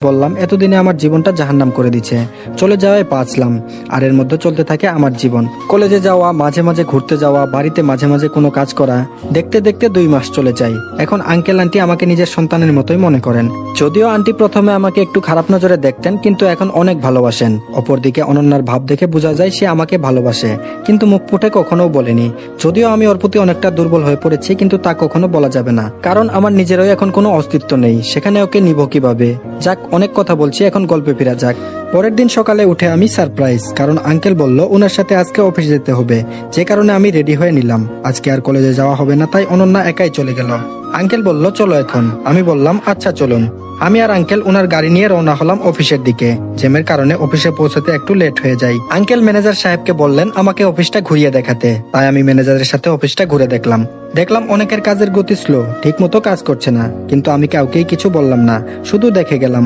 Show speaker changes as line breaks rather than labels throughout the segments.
বললাম এতদিনে আমার জীবনটা জাহান্নাম করে দিচ্ছে। চলে যাওয়ায় বাঁচলাম, আর এর মধ্যে চলতে থাকে আমার জীবন। কলেজে যাওয়া, মাঝে মাঝে ঘুরতে যাওয়া, বাড়িতে মাঝে মাঝে কোনো কাজ করা, দেখতে দেখতে 2 মাস চলে যায়। এখন আঙ্কেল আন্টি আমাকে নিজের সন্তানের মতোই মনে করেন। যদিও আন্টি প্রথমে আমাকে একটু খারাপ নজরে দেখতেন, কিন্তু এখন অনেক ভালোবাসেন। অপরদিকে অনন্যার ভাব দেখে বোঝা যায় সে আমাকে ভালোবাসে, কিন্তু মুখ ফুটে কখনো বলেনি। যদিও আমি ওর প্রতি অনেকটা দুর্বল হয়ে পড়েছি, কিন্তু তা কখনো বলা যাবে না, কারণ আমার নিজেরও এখন কোনো অস্তিত্ব নেই। সেখানে ওকে নিব কিভাবে? যাক, অনেক কথা বলছি, এখন গল্পে ফেরা যাক। পরের দিন সকালে উঠে আমি সারপ্রাইজ, কারণ আঙ্কেল বলল ওনার সাথে আজকে অফিস যেতে হবে, যে কারণে আমি রেডি হয়ে নিলাম। আজকে আর কলেজে যাওয়া হবে না, তাই অনন্যা একাই চলে গেল। আঙ্কেল বলল চলো এখন। আমি বললাম আচ্ছা চলুন। আমি আর আঙ্কেল ওনার গাড়ি নিয়ে রওনা হলাম অফিসের দিকে। জ্যামের কারণে অফিসে পৌঁছাতে একটু লেট হয়ে যায়। আঙ্কেল ম্যানেজার সাহেবকে বললেন আমাকে অফিসটা ঘুরিয়ে দেখাতে, তাই আমি ম্যানেজারের সাথে অফিসটা ঘুরে দেখলাম। অনেকের কাজের গতি স্লো, ঠিক মতো কাজ করছে না, কিন্তু আমি কাউকেই কিছু বললাম না, শুধু দেখে গেলাম।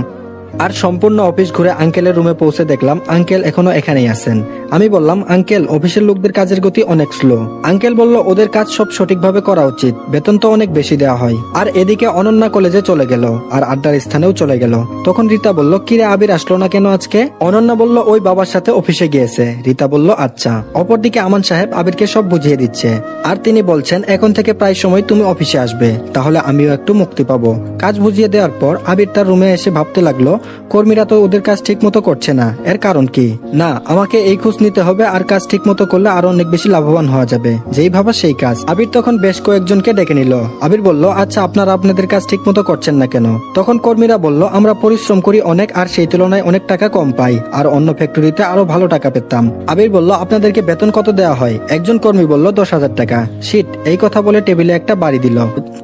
আর সম্পূর্ণ অফিস ঘুরে আঙ্কেলের রুমে পৌঁছে দেখলাম আঙ্কেল এখনো এখানেই আছেন। আমি বললাম আঙ্কেল, অফিসের লোকদের কাজের গতি অনেক স্লো। আঙ্কেল বলল ওদের কাজ সব সঠিকভাবে করা উচিত, বেতন তো অনেক বেশি দেওয়া হয়। আর এদিকে অনন্যা কলেজে চলে গেল, আর আড্ডার স্থানেও চলে গেল। তখন রীতা বলল কিরে আবির আসলো না কেন আজকে? অনন্যা বলল ওই বাবার সাথে অফিসে গিয়েছে। রীতা বলল আচ্ছা। অপরদিকে আমান সাহেব আবিরকে সব বুঝিয়ে দিচ্ছে, আর তিনি বলছেন এখন থেকে প্রায় সময় তুমি অফিসে আসবে, তাহলে আমিও একটু মুক্তি পাবো। কাজ বুঝিয়ে দেওয়ার পর আবির তার রুমে এসে ভাবতে লাগলো কর্মীরা তো ওদের কাজ ঠিক মতো করছে না, এর কারণ কি? না, আমাকে এই খোঁজ নিতে হবে, আর কাজ ঠিক মতো করলে আরো অনেক বেশি লাভবান হওয়া যাবে। যেই ভাবা সেই কাজ। আবির তখন বেশ কয়েকজনকে ডেকে নিল। আবির বলল আচ্ছা আপনারা আপনাদের কাজ ঠিক মতো করছেন না কেন? তখন কর্মীরা বলল আমরা পরিশ্রম করি অনেক, আর সেই তুলনায় অনেক টাকা কম পাই, আর অন্য ফ্যাক্টরিতে আরো ভালো টাকা পেতাম। আবির বলল আপনাদেরকে বেতন কত দেওয়া হয়? একজন কর্মী বলল 10,000 টাকা। শিট, এই কথা বলে টেবিলে একটা বাড়ি দিল,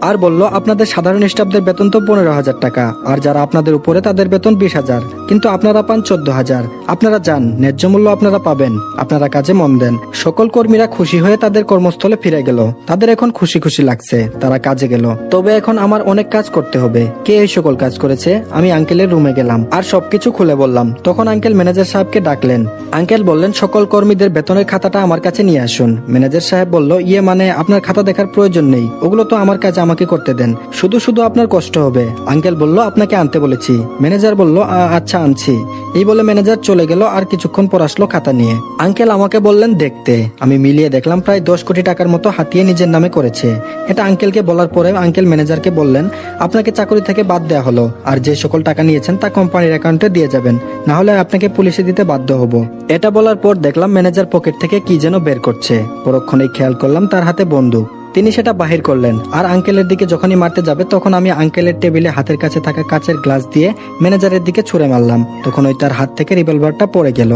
আর বলল আপনাদের সাধারণ স্টাফদের বেতন তো 15,000 টাকা, আর যারা আপনাদের উপরে তাদের বেতন 20,000, কিন্তু আপনারা পান 14,000। আপনারা যান, ন্যায্য মূল্য আপনারা পাবেন, আপনারা কাজে মন দেন। সকল কর্মীরা খুশি হয়ে তাদের কর্মস্থলে ফিরে গেল। তাদের এখন খুশি খুশি লাগছে, তারা কাজে গেল। তবে এখন আমার অনেক কাজ করতে হবে। কে এই সকল কাজ করেছে? আমি আঙ্কেলের রুমে গেলাম আর সবকিছু খুলে বললাম। তখন আঙ্কেল ম্যানেজার সাহেবকে ডাকলেন। আঙ্কেল বললেন সকল কর্মীদের বেতনের খাতাটা আমার কাছে নিয়ে আসুন। ম্যানেজার সাহেব বলল ইয়ে মানে আপনার খাতা দেখার প্রয়োজন নেই, ওগুলো তো আমার কাজ, আমাকে করতে দেন, শুধু শুধু আপনার কষ্ট হবে। আঙ্কেল বলল আপনাকে আনতে বলেছি। ম্যানেজার বলল আচ্ছা আনছি। এই বলে ম্যানেজার চলে গেল, আর কিছুক্ষণ পর আসলো খাতা নিয়ে। আঙ্কেল আমাকে বললেন দেখতে। আমি মিলিয়ে দেখলাম প্রায় 10 কোটি টাকার মতো হাতিয়ে নিজের নামে করেছে। এটা আঙ্কেলকে বলার পরে আঙ্কেল ম্যানেজারকে বললেন আপনাকে চাকরি থেকে বাদ দেওয়া হলো, আর যে সকল টাকা নিয়েছেন তা কোম্পানির অ্যাকাউন্টে দিয়ে যাবেন, না হলে আপনাকে পুলিশে দিতে বাধ্য হব। এটা বলার পর দেখলাম ম্যানেজার পকেট থেকে কি যেন বের করছে। পরক্ষণেই খেয়াল করলাম তার হাতে বন্দুক। তিনি সেটা বাহির করলেন, আর আঙ্কেলের দিকে যখনই মারতে যাবে তখন আমি আঙ্কেলের টেবিলে হাতের কাছে থাকা কাচের গ্লাস দিয়ে ম্যানেজারের দিকে ছুঁড়ে মারলাম। তখন ওই তার হাত থেকে রিভলভারটা পড়ে গেল,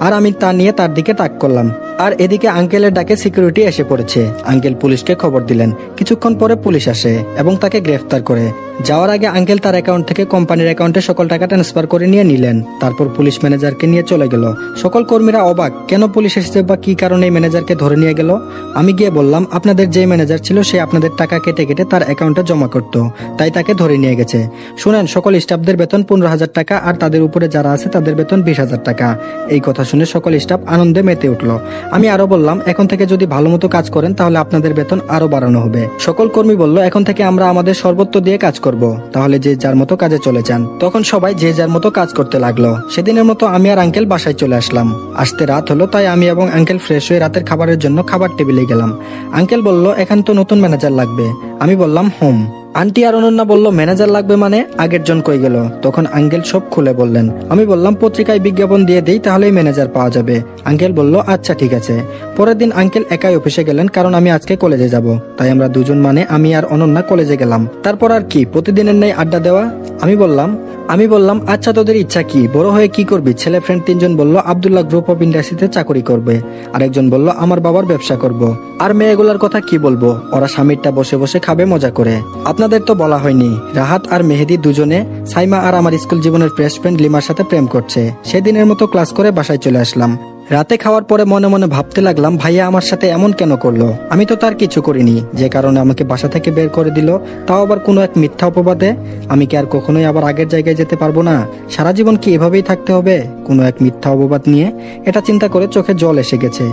আর আমি তা নিয়ে তার দিকে তাক করলাম। আর এদিকে আঙ্কেলের ডাকে সিকিউরিটি এসে পড়েছে। আঙ্কেল পুলিশকে খবর দিলেন। কিছুক্ষণ পরে পুলিশ আসে এবং তাকে গ্রেফতার করে। যাওয়ার আগে আঙ্কেল তার অ্যাকাউন্ট থেকে কোম্পানির অ্যাকাউন্টে সকল টাকা ট্রান্সফার করে নিয়ে নিলেন। তারপর পুলিশ ম্যানেজারকে নিয়ে চলে গেল। সকল কর্মীরা অবাক, কেন পুলিশ এসেছে বা কি কারণে ম্যানেজারকে ধরে নিয়ে গেল। আমি গিয়ে বললাম আপনাদের যে ম্যানেজার ছিল সে আপনাদের টাকা কেটে কেটে তার অ্যাকাউন্টে জমা করত, তাই তাকে ধরে নিয়ে গেছে। শুনেন, সকল স্টাফদের বেতন 15,000 টাকা, আর তাদের উপরে যারা আছে তাদের বেতন 20,000 টাকা। এই কথা শুনে সকল স্টাফ আনন্দে মেতে উঠল। আমি আরো বললাম এখন থেকে যদি ভালো মতো কাজ করেন তাহলে আপনাদের বেতন আরো বাড়ানো হবে। সকল কর্মী বলল এখন থেকে আমরা আমাদের সর্বোচ্চ দিয়ে কাজ করব, তাহলে যে যার মতো কাজে চলে যান। তখন সবাই যে যার মতো কাজ করতে লাগলো। সেদিনের মতো আমি আর আঙ্কেল বাসায় চলে আসলাম। আসতে রাত হলো, তাই আমি এবং আঙ্কেল ফ্রেশ হয়ে রাতের খাবারের জন্য খাবার টেবিলে গেলাম। আঙ্কেল বলল এখন তো নতুন ম্যানেজার লাগবে। আমি বললাম হোম। আন্টি আর অনন্যা বলল ম্যানেজার লাগবে মানে? আগের জন কই গেল? তখন আঙ্কেল সব খুলে বললেন। আমি বললাম পত্রিকায় বিজ্ঞাপন দিয়ে দেই, তাহলেই ম্যানেজার পাওয়া যাবে। আঙ্কেল বলল আচ্ছা ঠিক আছে। পরের দিন আঙ্কেল একাই অফিসে গেলেন, কারণ আমি আজকে কলেজে যাব, তাই আমরা দুজন মানে আমি আর অনন্যা কলেজে গেলাম। তারপর আর কি, প্রতিদিনের নেই আড্ডা দেওয়া। আমি বললাম আচ্ছা তোদের ইচ্ছা কি, বড় হয়ে কি করবি? ছেলে ফ্রেন্ড 3 জন বলল আব্দুল্লাহ গ্রুপ অফ ইন্ডাস্ট্রিতে চাকরি করবে, আরেকজন বলল আমার বাবার ব্যবসা করব, আর মেয়েগুলার কথা কি বলবো, ওরা স্বামীরটা বসে বসে খাবে মজা করে। আপনাদের তো বলা হয়নি, রাহাত আর মেহেদি দুজনে সাইমা আর আমার স্কুল জীবনের বেস্ট ফ্রেন্ড লিমার সাথে প্রেম করছে। সেদিনের মতো ক্লাস করে বাসায় চলে আসলাম। রাতে খাওয়ার পরে মনে মনে ভাবতে লাগলাম ভাইয়া আমার সাথে এমন কেন করলো? আমি তো তার কিছু করিনি, যে কারণে আমাকে বাসা থেকে বের করে দিল, তাও আবার কোনো এক মিথ্যা অপবাদে। আমি কি আর কখনোই আবার আগের জায়গায় যেতে পারবো না? সারা জীবন কি এভাবেই থাকতে হবে কোনো এক মিথ্যা অপবাদ নিয়ে? এটা চিন্তা করে চোখে জল এসে গেছে।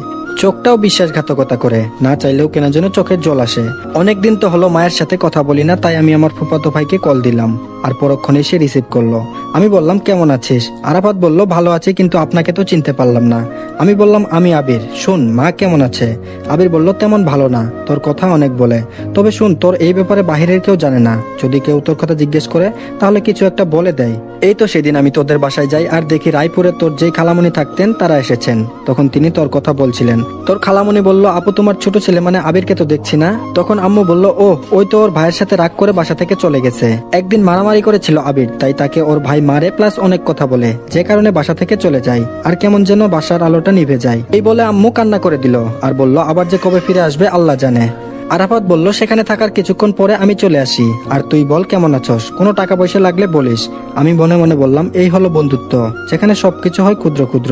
চোখটাও বিশ্বাসঘাতকতা করে, না চাইলেও কেন যেন চোখের জল আসে। অনেকদিন তো হলো মায়ের সাথে কথা বলি না, তাই আমি আমার ফুফাতো ভাইকে কল দিলাম, আর পরক্ষণে সে রিসিভ করলো। আমি বললাম কেমন আছিস? আরাফাত বলল ভালো আছি, কিন্তু আপনাকে তো চিনতে পারলাম না। আমি বললাম আমি আবির। শুন, মা কেমন আছে? আবির বলল তেমন ভালো না, তোর কথা অনেক বলে। তবে শুন, তোর এই ব্যাপারে বাহিরের কেউ জানে না। যদি কেউ তোর কথা জিজ্ঞেস করে তাহলে কিছু একটা বলে দেয়। এই তো সেদিন আমি তোদের বাসায় যাই আর দেখি রায়পুরে তোর যেই খালামণি থাকতেন তারা এসেছেন। তখন তিনি তোর কথা বলছিলেন। তোর খালামণি বলল আপু তোমার ছোট ছেলে মানে আবিরকে তো দেখছি না। তখন আম্মু বলল ও ওই তো ওর ভাইয়ের সাথে রাগ করে বাসা থেকে চলে গেছে। একদিন মারামারি করেছিল আবির, তাই তাকে ওর ভাই মারে প্লাস অনেক কথা বলে, যে কারণে বাসা থেকে চলে যায়। আর কেমন যেন বাসার আলোটা নিভে যায়। এই বলে আম্মু কান্না করে দিল আর বলল আবার যে কবে ফিরে আসবে আল্লাহ জানে। আরাফাত বলল সেখানে থাকার কিছুক্ষণ পরে আমি চলে আসি। আর তুই বল কেমন আছস, কোনো টাকা পয়সা লাগলে বলিস। আমি মনে মনে বললাম এই হলো বন্ধুত্ব, যেখানে সবকিছু হয় ক্ষুদ্র ক্ষুদ্র।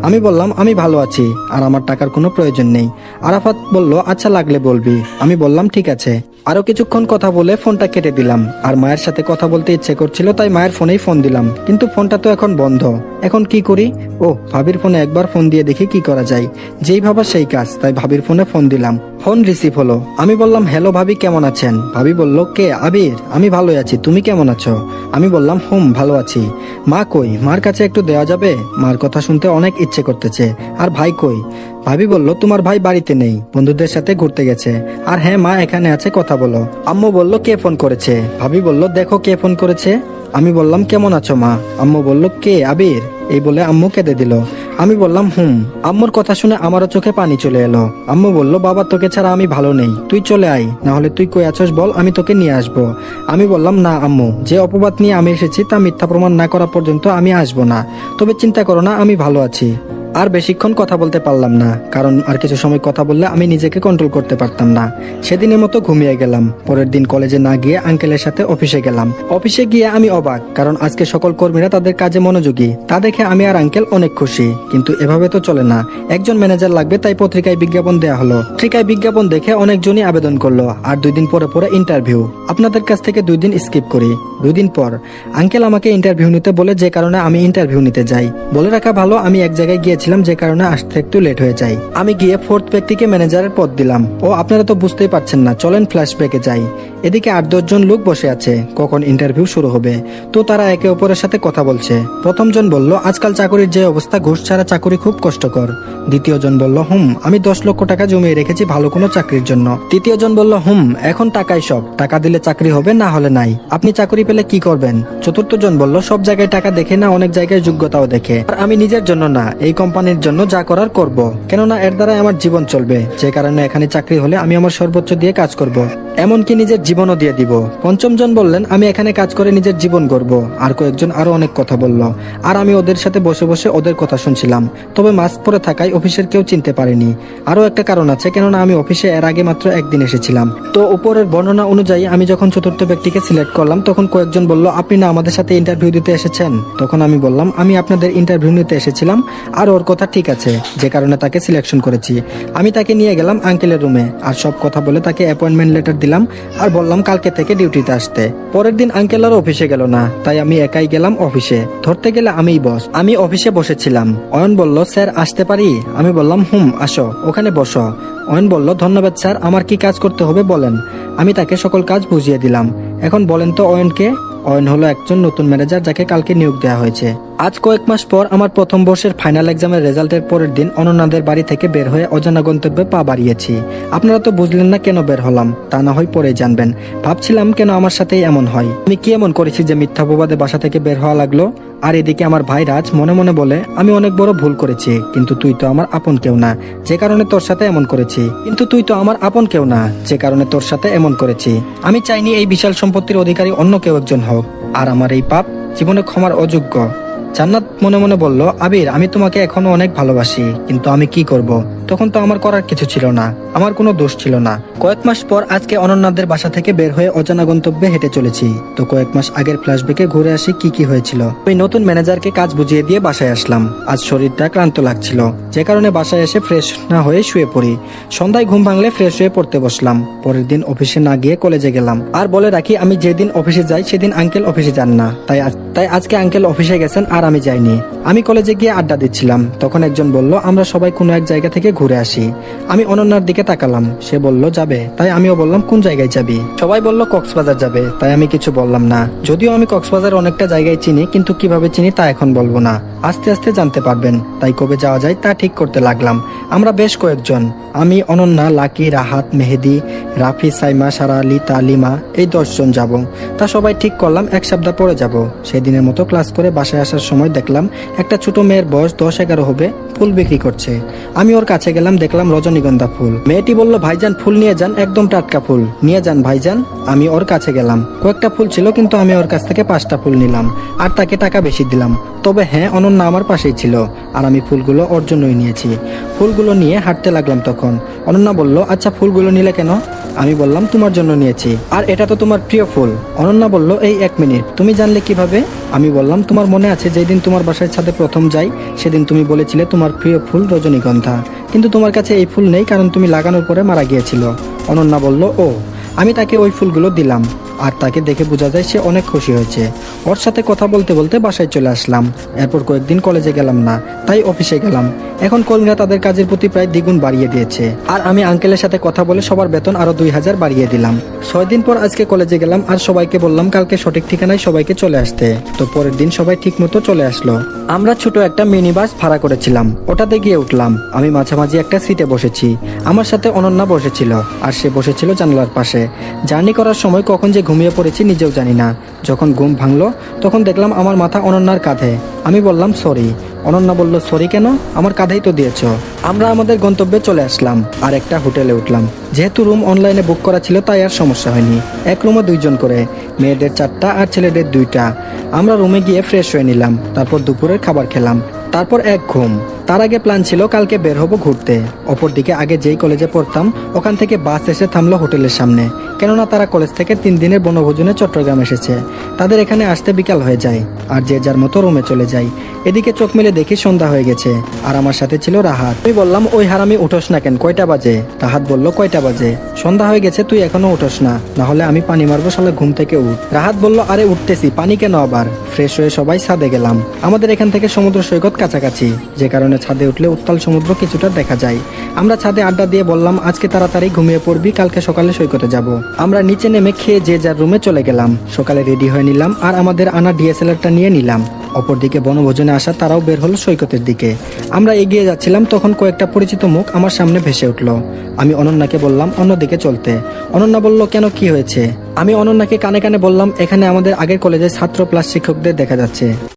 আমি বললাম আমি ভালো আছি আর আমার টাকার কোনো প্রয়োজন নেই। আরাফাত বলল আচ্ছা লাগলে বলবি। আমি বললাম ঠিক আছে। আরো কিছুক্ষণ কথা বলে ফোনটা কেটে দিলাম। আর মায়ের সাথে কথা বলতে ইচ্ছে করছিল, তাই মায়ের ফোনেই ফোন দিলাম, কিন্তু ফোনটা তো এখন বন্ধ। এখন কি করি? ও ভাবির ফোনে একবার ফোন দিয়ে দেখি কি করা যায়। যেই ভাবা সেই কাজ, তাই ভাবির ফোনে ফোন দিলাম। ফোন রিসিভ হলো। আমি বললাম হ্যালো ভাবি কেমন আছেন? ভাবি বলল কে? আবির। আমি ভালোই আছি, তুমি কেমন আছো? আমি বললাম ভালো আছি। মা কই? মার কাছে একটু দেওয়া যাবে? মার কথা শুনতে অনেক ইচ্ছে করতেছে। আর ভাই কই? ভাবি বলল তোমার ভাই বাড়িতে নেই, বন্ধুদের সাথে ঘুরতে গেছে। আর হ্যাঁ মা এখানে আছে, কথা বলো। আম্মু বলল কে ফোন করেছে? ভাবি বলল দেখো কে ফোন করেছে। আমি বললাম কেমন আছো মা? আম্মু বলল কে? আবির। এই বলে আম্মু কেঁদে দিল। আমি বললাম আম্মুর কথা শুনে আমারও চোখে পানি চলে এলো। আম্মু বলল বাবা তোকে ছাড়া আমি ভালো নেই, তুই চলে আয়, না হলে তুই কই আছস বল, আমি তোকে নিয়ে আসবো। আমি বললাম না আম্মু, যে অপবাদ নিয়ে আমি এসেছি তা মিথ্যা প্রমাণ না করা পর্যন্ত আমি আসবো না। তবে চিন্তা করো না, আমি ভালো আছি। আর বেশিক্ষণ কথা বলতে পারলাম না, কারণ আর কিছু সময় কথা বললে আমি নিজেকে কন্ট্রোল করতে পারতাম না। সেদিনের মতো ঘুমিয়ে গেলাম। পরের দিন কলেজে না গিয়ে আঙ্কেলের সাথে অফিসে গেলাম। অফিসে গিয়ে আমি অবাক, কারণ আজকে সকল কর্মীরা তাদের কাজে মনোযোগী। তা দেখে আমি আর আঙ্কেল অনেক খুশি। কিন্তু এভাবে তো চলে না, একজন ম্যানেজার লাগবে, তাই পত্রিকায় বিজ্ঞাপন দেওয়া হলো। পত্রিকায় বিজ্ঞাপন দেখে অনেকজনই আবেদন করলো। আর 2 দিন পরে পরে ইন্টারভিউ। আপনাদের কাছ থেকে 2 দিন স্কিপ করি। 2 দিন পর আঙ্কেল আমাকে ইন্টারভিউ নিতে বলে, যে কারণে আমি ইন্টারভিউ নিতে যাই। বলে রাখা ভালো আমি এক জায়গায় গিয়েছিলাম, যে কারণে আসতে একটু লেট হয়ে যায়। আমি গিয়ে 4th ব্যক্তিকে ম্যানেজারের পদ দিলাম। ও আপনারা তো বুঝতেই পারছেন না, চলেন ফ্ল্যাশব্যাকে যাই। এদিকে 8-10 জন লোক বসে আছে, কখন ইন্টারভিউ শুরু হবে। তো তারা একে অপরের সাথে কথা বলছে। প্রথম জন বলল আজকাল চাকরির যে অবস্থা, ঘুষ ছাড়া চাকরি খুব কষ্টকর। দ্বিতীয় জন বলল আমি 10 লক্ষ টাকা জমিয়ে রেখেছি ভালো কোনো চাকরির জন্য। তৃতীয় জন বলল এখন টাকাই সব, টাকা দিলে চাকরি হবে, না হলে নাই। আপনি চাকরি পেলে কি করবেন? চতুর্থ জন বলল সব জায়গায় টাকা দেখে না, অনেক জায়গায় যোগ্যতাও দেখে। আর আমি নিজের জন্য না, এই কোম্পানির জন্য যা করার করব, কেননা এর দ্বারা আমার জীবন চলবে। যে কারণে এখানে চাকরি হলে আমি আমার সর্বোচ্চ দিয়ে কাজ করব, এমনকি নিজের জীবনও দিয়ে দিব। পঞ্চম জন বললেন আমি এখানে কাজ করে নিজের জীবন গড়ব। আর কয়েকজন আরো অনেক কথা বলল, আর আমি ওদের সাথে বসে বসে ওদের কথা শুনছিলাম। তবে মাস্ক পরে থাকায় অফিসের কেউ চিনতে পারেনি। আরো একটা কারণ আছে, কেননা আমি অফিসে এর আগে মাত্র একদিন এসেছিলাম। তো উপরের বর্ণনা অনুযায়ী আমি যখন চতুর্থ ব্যক্তিকে সিলেক্ট করলাম, তখন কয়েকজন বলল আপনি না আমাদের সাথে ইন্টারভিউ দিতে এসেছেন? তখন আমি বললাম আমি আপনাদের ইন্টারভিউ নিতে এসেছিলাম। আর ওর কথা ঠিক আছে, যে কারণে তাকে সিলেকশন করেছি। আমি তাকে নিয়ে গেলাম আঙ্কেলের রুমে, আর সব কথা বলে তাকে অ্যাপয়েন্টমেন্ট লেটার দিলাম, আর বললাম কালকে থেকে ডিউটিতে আসতে। পরের দিন আঙ্কেল আর অফিসে গেল না, তাই আমি একাই গেলাম অফিসে। ধরতে গেলে আমিই বস। আমি অফিসে বসেছিলাম। অয়ন বলল স্যার আসতে পারি? আমি বললাম আসো, ওখানে বসো। অয়ন বলল ধন্যবাদ স্যার, আমার কি কাজ করতে হবে বলেন। আমি তাকে সকল কাজ বুঝিয়ে দিলাম। এখন বলেন তো অয়নকে? অয়ন হলো একজন নতুন ম্যানেজার, যাকে কালকে নিয়োগ দেওয়া হয়েছে। আজ কয়েক মাস পর আমার প্রথম বর্ষের ফাইনাল এক্সামের রেজাল্টের পরের দিন অনন্যাদের বাড়ি থেকে বের হয়ে অজানা গন্তব্যে পা বাড়িয়েছি। আপনারা তো বুঝলেন না কেন বের হলাম, তা না হয় পরে জানবেন। ভাবছিলাম কেন আমার সাথেই এমন হয়, আমি কি এমন করেছি যে মিথ্যা অপবাদে বাসা থেকে বের হওয়া লাগলো। আর এদিকে আমার ভাই রাজ মনে মনে বলে আমি অনেক বড় ভুল করেছি, কিন্তু তুই তো আমার আপন কেউ না, যে কারণে তোর সাথে এমন করেছি। কিন্তু তুই তো আমার আপন কেউ না, যে কারণে তোর সাথে এমন করেছি। আমি চাইনি এই বিশাল সম্পত্তির অধিকারী অন্য কেউ একজন হোক, আর আমার এই পাপ জীবনে ক্ষমার অযোগ্য। জান্নাত মনে মনে বলল আবির আমি তোমাকে এখনো অনেক ভালোবাসি, কিন্তু আমি কি করব? তখন তো আমার করার কিছু ছিল না, আমার কোনো দোষ ছিল না। কয়েক মাস পর আজকে অনন্যাদের বাসা থেকে বের হয়ে অজানা গন্তব্যে হেঁটে চলেছি। তো কয়েক মাস আগের ফ্ল্যাশব্যাকে ঘুরে আসি কি কি হয়েছিল। ওই নতুন ম্যানেজারকে কাজ বুঝিয়ে দিয়ে বাসায় আসলাম। আজ শরীরটা ক্লান্ত লাগছিল, যে কারণে বাসায় এসে ফ্রেশ না হয়ে শুয়ে পড়ি। সন্ধ্যায় ঘুম ভাঙলে ফ্রেশ হয়ে পড়তে বসলাম। পরের দিন অফিসে না গিয়ে কলেজে গেলাম। আর বলে রাখি আমি যেদিন অফিসে যাই সেদিন আঙ্কেল অফিসে যান না, তাই আজকে আঙ্কেল অফিসে গেছেন আর আমি যাইনি। আমি কলেজে গিয়ে আড্ডা দিচ্ছিলাম, তখন একজন বলল আমরা সবাই কোনো এক জায়গা থেকে ঘুরে আসি। আমি অনন্যার দিকে তাকালাম, সে বলল যাবে, তাই আমিও বললাম কোন জায়গায় যাবি। সবাই বলল কক্সবাজার যাবে, তাই আমি কিছু বললাম না। যদিও আমি কক্সবাজার অনেকটা জায়গায় চিনি, কিন্তু কিভাবে চিনি তা এখন বলবো না, আস্তে আস্তে জানতে পারবেন। তাই কবে যাওয়া যায় তা ঠিক করতে লাগলাম। আমরা বেশ কয়েকজন, আমি, অনন্যা, লাকি, রাহাত, মেহেদি, রাফি, সাইমা, সারা আলী, তালিমা, এই 10 জন যাব। তা সবাই ঠিক করলাম 1 সপ্তাহ পরে যাব। সেই দিনের মতো ক্লাস করে বাসায় আসার সময় দেখলাম একটা ছোট মেয়ের বয়স 10-11 হবে, ফুল বিক্রি করছে। আমি ওর কাছে গেলাম, দেখলাম রজনীগন্ধা ফুল। মেয়েটি বলল ভাইজান ফুল নিয়ে যান, একদম টাটকা ফুল নিয়ে যান ভাইজান। আমি ওর কাছে গেলাম, কয়েকটা ফুল ছিল, কিন্তু আমি ওর কাছ থেকে 5টা ফুল নিলাম আর তাকে টাকা বেশি দিলাম। তবে হ্যাঁ, অনন্যা আমার পাশেই ছিল আর আমি ফুলগুলো ওর জন্যই নিয়েছি। ফুলগুলো নিয়ে হাঁটতে লাগলাম, তখন অনন্যা বলল আচ্ছা ফুলগুলো নিলে কেন? আমি বললাম তোমার জন্য নিয়েছি, আর এটা তো তোমার প্রিয় ফুল। অনন্যা বলল এই 1 মিনিট, তুমি জানলে কিভাবে? আমি বললাম তোমার মনে আছে যেদিন তোমার বাসায় ছাদে প্রথম যাই, সেদিন তুমি বলেছিলে তোমার প্রিয় ফুল রজনীগন্ধা, কিন্তু তোমার কাছে এই ফুল নেই কারণ তুমি লাগানোর পরে মারা গিয়েছিল। অনন্যা বলল ও। আমি তাকে ওই ফুলগুলো দিলাম আর তাকে দেখে বোঝা যায় সে অনেক খুশি হয়েছে। ওর সাথে কথা বলতে বলতে বাসায় চলে আসলাম। এরপর কয়েকদিন কলেজে গেলাম না, তাই অফিসে গেলাম। এখন কর্মীরা তাদের কাজের প্রতি প্রায় দ্বিগুণ বাড়িয়ে দিয়েছে, আর আমি আঙ্কেলের সাথে কথা বলে সবার বেতন আরো 2000 বাড়িয়ে দিলাম। 6 দিন পর আজকে কলেজে গেলাম আর সবাইকে বললাম কালকে সঠিক ঠিকানায় সবাইকে চলে আসতে। তো পরের দিন সবাই ঠিক মতো চলে আসলো। আমরা ছোট একটা মিনি বাস ভাড়া করেছিলাম, ওটাতে গিয়ে উঠলাম। আমি মাঝামাঝি একটা সিটে বসেছি, আমার সাথে অনন্যা বসেছিল আর সে বসেছিল জানলার পাশে। জার্নি করার সময় কখন যে ঘুমিয়ে পড়েছি নিজেও জানি না। যখন ঘুম ভাঙলো তখন দেখলাম আমার মাথা অনন্যার কাঁধে। আমি বললাম সরি। অনন্যা বলল সরি কেন, আমার কাঁধেই তো দিয়েছ। আমরা আমাদের গন্তব্যে চলে আসলাম আর একটা হোটেলে উঠলাম। যেহেতু রুম অনলাইনে বুক করা ছিল তাই আর সমস্যা হয়নি। এক রুমে 2 জন করে, মেয়েদের 4টা আর ছেলেদের 2টা। আমরা রুমে গিয়ে ফ্রেশ হয়ে নিলাম, তারপর দুপুরের খাবার খেলাম, তারপর এক ঘুম। তার আগে প্ল্যান ছিল কালকে বের হবো ঘুরতে। অপরদিকে আগে যেই কলেজে পড়তাম ওখান থেকে বাস এসে থামলো হোটেলের সামনে, কেননা তারা কলেজ থেকে 3 দিনের বনভোজনে চট্টগ্রাম এসেছে। তাদের এখানে আসতে বিকাল হয়ে যায় আর যে যার মতো রুমে চলে যায়। এদিকে চোখ মেলে দেখি সন্ধ্যা হয়ে গেছে আর আমার সাথে ছিল রাহাত। আমি বললাম ওই হারামি উঠোস না কেন, কয়টা বাজে? রাহাত বলল কয়টা বাজে? সন্ধ্যা হয়ে গেছে, তুই এখনো উঠোস না, নাহলে আমি পানি মারবো, শালা ঘুম থেকে উঠ। রাহাত বলল আরে উঠতেছি, পানি কেন আবার? ফ্রেশ হয়ে সবাই ছাদে গেলাম। আমাদের এখান থেকে সমুদ্র সৈকত কাছাকাছি, যে কারণে ছাদে উঠলে উত্তাল সমুদ্র কিছুটা দেখা যায়। আমরা ছাদে আড্ডা দিয়ে বললাম আজকে তাড়াতাড়ি ঘুমিয়ে পড়বি, কালকে সকালে সৈকতে যাব। আমরা নিচে নেমে খেয়ে যে যার রুমে চলে গেলাম। সকালে রেডি হয়ে নিলাম আর আমাদের আনা ডিএসএলআরটা নিয়ে নিলাম। অপরদিকে বনভোজনে আসা তারাও বের হলো সৈকতের দিকে। আমরা এগিয়ে যাচ্ছিলাম, তখন কয়েকটা পরিচিত মুখ আমার সামনে ভেসে উঠলো। আমি অনন্যাকে বললাম অন্যদিকে চলতে। অনন্যা বলল কেন, কি হয়েছে? আমি অনন্যাকে কানে কানে বললাম এখানে আমাদের আগের কলেজের ছাত্র প্লাস শিক্ষকদের দেখা যাচ্ছে।